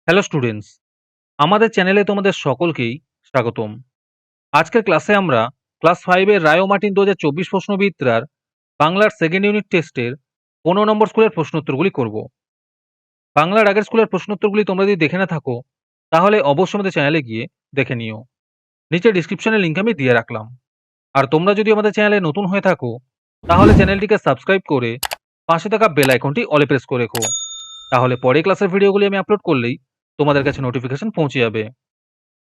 Hello students, আমাদের চ্যানেলে তোমাদের সকলকেই স্বাগতম। আজকের ক্লাসে আমরা ক্লাস 5 এর রায় ও মার্টিন 2024 প্রশ্নবিদ্যার বাংলার সেকেন্ড ইউনিট টেস্টের 15 নম্বর স্কুলের প্রশ্নোত্তরগুলি করব। বাংলার আগের স্কুলের প্রশ্নোত্তরগুলি তোমরা যদি দেখে না থাকো তাহলে অবশ্যই আমাদের চ্যানেলে গিয়ে দেখে নিও। নিচে ডিসক্রিপশনে লিংক আমি দিয়ে রাখলাম। আর তোমরা যদি আমাদের চ্যানেলে নতুন হয়ে থাকো তাহলে চ্যানেলটিকে সাবস্ক্রাইব করে পাশে থাকা বেল আইকনটি অলে প্রেস করে রেখো। তাহলে পরে ক্লাসের ভিডিওগুলি আমি আপলোড করলেই তোমাদের কাছে নোটিফিকেশন পৌঁছে যাবে।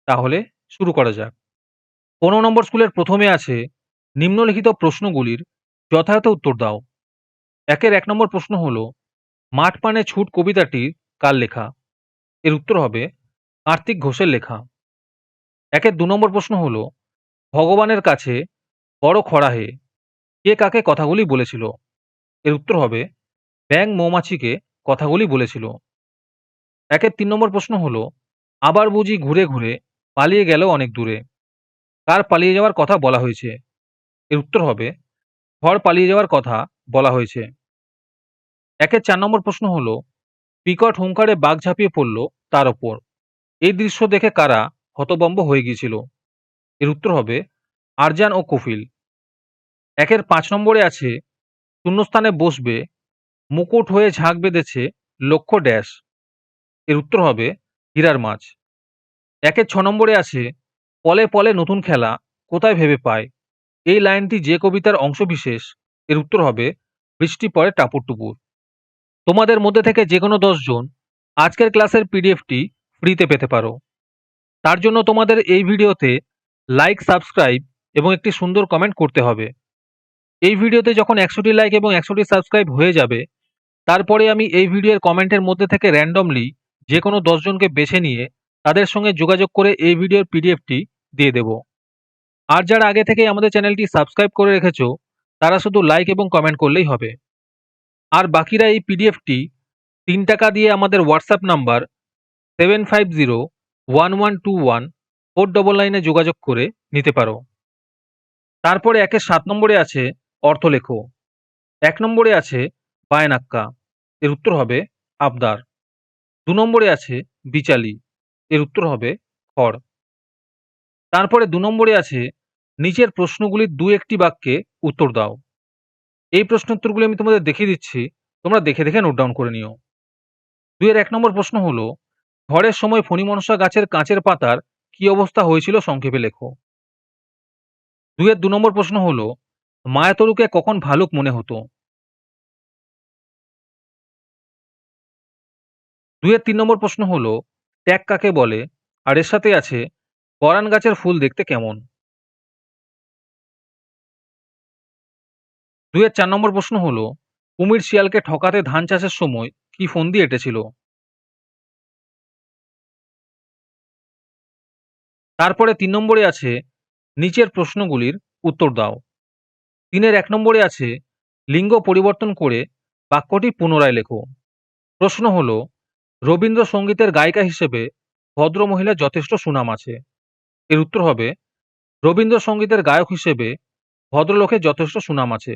তাহলে শুরু করা যাক। 15 নম্বর স্কুলের প্রথমে আছে নিম্নলিখিত প্রশ্নগুলির যথাযথ উত্তর দাও। একের 1 নম্বর প্রশ্ন হলো মাঠ পানে ছুট কবিতাটি কার লেখা? এর উত্তর হবে কার্তিক ঘোষের লেখা। একের 2 নম্বর প্রশ্ন হলো ভগবানের কাছে বড় খড়াহে কে কাকে কথাগুলি বলেছিল? এর উত্তর হবে ব্যাঙ মৌমাছিকে কথাগুলি বলেছিল। একের 3 নম্বর প্রশ্ন হলো আবার বুঝি ঘুরে ঘুরে পালিয়ে গেল অনেক দূরে, কার পালিয়ে যাওয়ার কথা বলা হয়েছে? এর উত্তর হবে ঝড় পালিয়ে যাওয়ার কথা বলা হয়েছে। একের 4 নম্বর প্রশ্ন হলো বিকট হুঙ্কারে বাঘ ঝাঁপিয়ে পড়ল তার ওপর, এই দৃশ্য দেখে কারা হতভম্ব হয়ে গিয়েছিল? এর উত্তর হবে আরজান ও কফিল। একের 5 নম্বরে আছে শূন্যস্থানে বসবে মুকুট হয়ে ঝাঁক বেঁধেছে লক্ষ্য ড্যাশ, এর উত্তর হবে হীরার মাছ। একের 6 নম্বরে আছে পলে পলে নতুন খেলা কোথায় ভেবে পায়, এই লাইনটি যে কবিতার অংশবিশেষ? এর উত্তর হবে বৃষ্টি পড়ে টাপুর টুপুর। তোমাদের মধ্যে থেকে যে কোনো 10 জন আজকের ক্লাসের পিডিএফটি ফ্রিতে পেতে পারো। তার জন্য তোমাদের এই ভিডিওতে লাইক, সাবস্ক্রাইব এবং একটি সুন্দর কমেন্ট করতে হবে। এই ভিডিওতে যখন 100টি লাইক এবং 100টি সাবস্ক্রাইব হয়ে যাবে তারপরে আমি এই ভিডিওর কমেন্টের মধ্যে থেকে র্যান্ডমলি যে কোনো 10 জনকে বেছে নিয়ে তাদের সঙ্গে যোগাযোগ করে এই ভিডিওর পিডিএফটি দিয়ে দেব। আর যারা আগে থেকেই আমাদের চ্যানেলটি সাবস্ক্রাইব করে রেখেছো তারা শুধু লাইক এবং কমেন্ট করলেই হবে। আর বাকিরা এই পিডিএফটি 3 টাকা দিয়ে আমাদের হোয়াটসঅ্যাপ নাম্বার 7501121499 যোগাযোগ করে নিতে পারো। তারপরে একের 7 নম্বরে আছে অর্থ লেখো। 1 নম্বরে আছে বায়নাক্কা, এর উত্তর হবে আবদার। 2 নম্বরে আছে বিচালি, এর উত্তর হবে খড়। তারপরে 2 নম্বরে আছে নিচের প্রশ্নগুলির 2-1টি বাক্যে উত্তর দাও। এই প্রশ্নোত্তরগুলি আমি তোমাদের দেখিয়ে দিচ্ছি, তোমরা দেখে দেখে নোট ডাউন করে নিও। 2 এর 1 নম্বর প্রশ্ন হলো ঝড়ের সময় ফণিমনসা গাছের কাঁচের পাতার কি অবস্থা হয়েছিল সংক্ষেপে লেখো। 2 এর 2 নম্বর প্রশ্ন হলো মায়াতরুকে কখন ভালুক মনে হতো? 2 এর 3 নম্বর প্রশ্ন হলো ট্যাগ কাকে বলে? আর এর সাথে আছে গরান গাছের ফুল দেখতে কেমন? 2 এর 4 নম্বর প্রশ্ন হলো কুমির শিয়ালকে ঠকাতে ধান চাষের সময় কি ফন্দি এঁটেছিল? তারপরে 3 নম্বরে আছে নিচের প্রশ্নগুলির উত্তর দাও। 3 এর 1 নম্বরে আছে লিঙ্গ পরিবর্তন করে বাক্যটি পুনরায় লেখো। প্রশ্ন হলো রবীন্দ্রসঙ্গীতের গায়িকা হিসেবে ভদ্রমহিলার যথেষ্ট সুনাম আছে। এর উত্তর হবে রবীন্দ্রসঙ্গীতের গায়ক হিসেবে ভদ্রলোকের যথেষ্ট সুনাম আছে।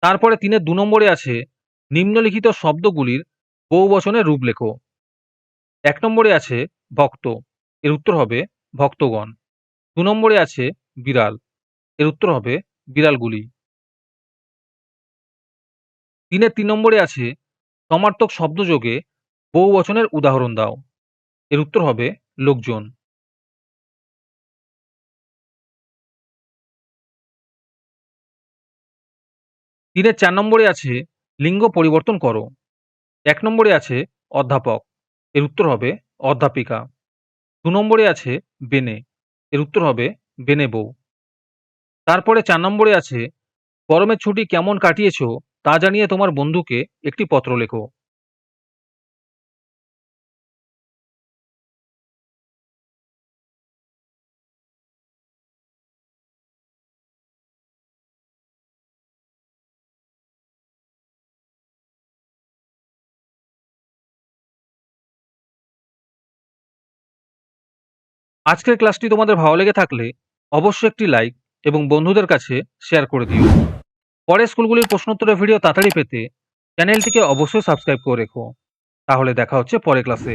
তারপরে 3 এর 2 নম্বরে আছে নিম্নলিখিত শব্দগুলির বহুবচনের রূপ লেখো। 1 নম্বরে আছে ভক্ত, এর উত্তর হবে ভক্তগণ। 2 নম্বরে আছে বিড়াল, এর উত্তর হবে বিড়ালগুলি। 3 এর 3 নম্বরে আছে সমার্থক শব্দযোগে বহুবচনের উদাহরণ দাও। এর উত্তর হবে লোকজন। 3 এর 4 নম্বরে আছে লিঙ্গ পরিবর্তন করো। 1 নম্বরে আছে অধ্যাপক, এর উত্তর হবে অধ্যাপিকা। 2 নম্বরে আছে বেনে, এর উত্তর হবে বেনে বউ। তারপরে 4 নম্বরে আছে গরমের ছুটি কেমন কাটিয়েছো তা জানিয়ে তোমার বন্ধুকে একটি পত্র লেখো। আজকের ক্লাসটি তোমাদের ভালো লেগে থাকলে অবশ্যই একটি লাইক এবং বন্ধুদের কাছে শেয়ার করে দিও। পরের স্কুলগুলির প্রশ্নোত্তরের ভিডিও তাড়াতাড়ি পেতে চ্যানেলটিকে অবশ্যই সাবস্ক্রাইব করে রেখো। তাহলে দেখা হচ্ছে পরের ক্লাসে।